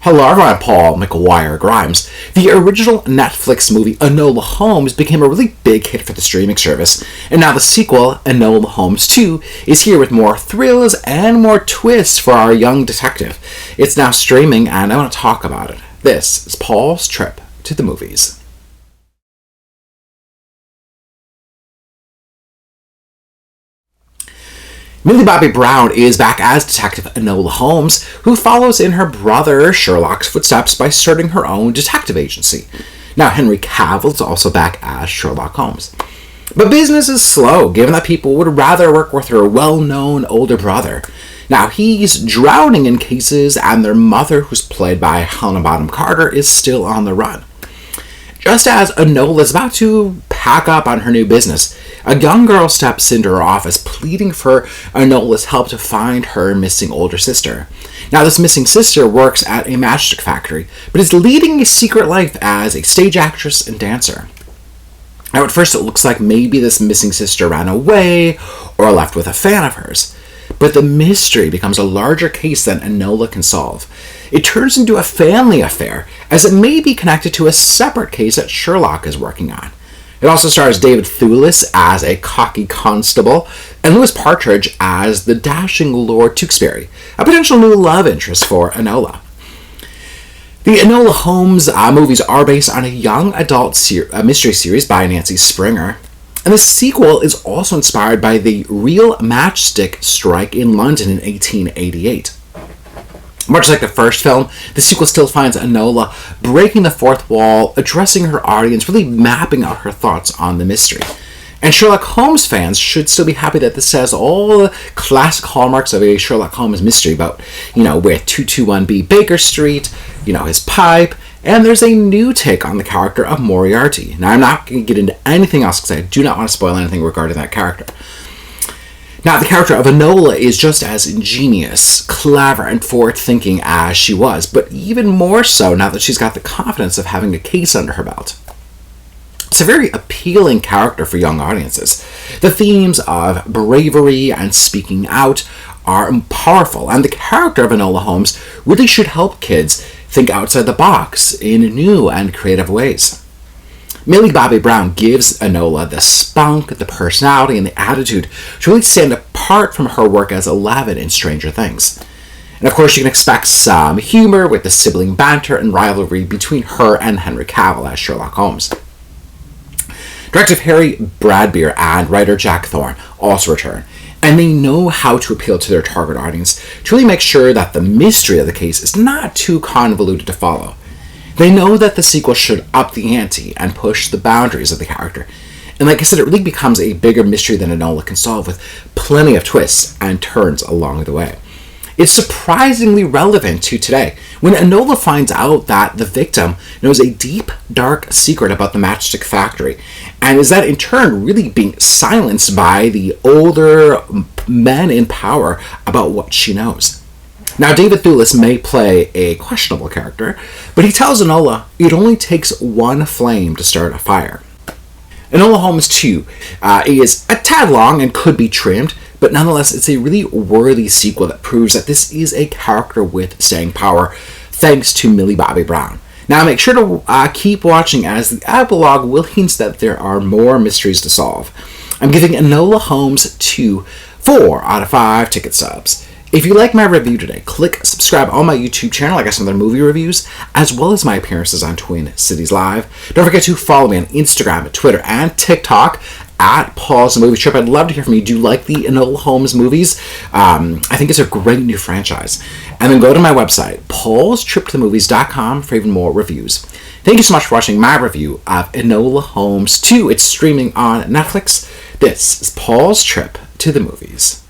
Hello everyone, Paul McGuire Grimes. The original Netflix movie Enola Holmes became a really big hit for the streaming service, and now the sequel, Enola Holmes 2, is here with more thrills and more twists for our young detective. It's now streaming, and I want to talk about it. This is Paul's trip to the movies. Millie Bobby Brown is back as Detective Enola Holmes, who follows in her brother Sherlock's footsteps by starting her own detective agency. Now, Henry Cavill is also back as Sherlock Holmes. But business is slow, given that people would rather work with her well-known older brother. Now, he's drowning in cases, and their mother, who's played by Helena Bonham Carter, is still on the run. Just as Enola is about to pack up on her new business, a young girl steps into her office pleading for Enola's help to find her missing older sister. Now, this missing sister works at a matchstick factory, but is leading a secret life as a stage actress and dancer. Now, at first it looks like maybe this missing sister ran away or left with a fan of hers. But the mystery becomes a larger case than Enola can solve. It turns into a family affair, as it may be connected to a separate case that Sherlock is working on. It also stars David Thewlis as a cocky constable, and Louis Partridge as the dashing Lord Tewkesbury, a potential new love interest for Enola. The Enola Holmes movies are based on a young adult mystery series by Nancy Springer, and the sequel is also inspired by the real matchstick strike in London in 1888. Much like the first film, the sequel still finds Enola breaking the fourth wall, addressing her audience, really mapping out her thoughts on the mystery. And Sherlock Holmes fans should still be happy that this has all the classic hallmarks of a Sherlock Holmes mystery about, with 221B Baker Street, his pipe, and there's a new take on the character of Moriarty. Now, I'm not going to get into anything else because I do not want to spoil anything regarding that character. Now, the character of Enola is just as ingenious, clever, and forward-thinking as she was, but even more so now that she's got the confidence of having a case under her belt. It's a very appealing character for young audiences. The themes of bravery and speaking out are powerful, and the character of Enola Holmes really should help kids think outside the box in new and creative ways. Millie Bobby Brown gives Enola the spunk, the personality, and the attitude to really stand apart from her work as Eleven in Stranger Things. And of course, you can expect some humor with the sibling banter and rivalry between her and Henry Cavill as Sherlock Holmes. Director Harry Bradbeer and writer Jack Thorne also return, and they know how to appeal to their target audience to really make sure that the mystery of the case is not too convoluted to follow. They know that the sequel should up the ante and push the boundaries of the character. And like I said, it really becomes a bigger mystery than Enola can solve, with plenty of twists and turns along the way. It's surprisingly relevant to today, when Enola finds out that the victim knows a deep, dark secret about the matchstick factory, and is that in turn really being silenced by the older men in power about what she knows. Now, David Thewlis may play a questionable character, but he tells Enola it only takes one flame to start a fire. Enola Holmes 2 is a tad long and could be trimmed, but nonetheless, it's a really worthy sequel that proves that this is a character with staying power, thanks to Millie Bobby Brown. Now, make sure to keep watching, as the epilogue will hint that there are more mysteries to solve. I'm giving Enola Holmes 2 4 out of 5 ticket subs. If you like my review today, click subscribe on my YouTube channel. I got some other movie reviews, as well as my appearances on Twin Cities Live. Don't forget to follow me on Instagram, Twitter, and TikTok at Paul's Movie Trip. I'd love to hear from you. Do you like the Enola Holmes movies? I think it's a great new franchise. And then go to my website, paulstriptothemovies.com, for even more reviews. Thank you so much for watching my review of Enola Holmes 2. It's streaming on Netflix. This is Paul's Trip to the Movies.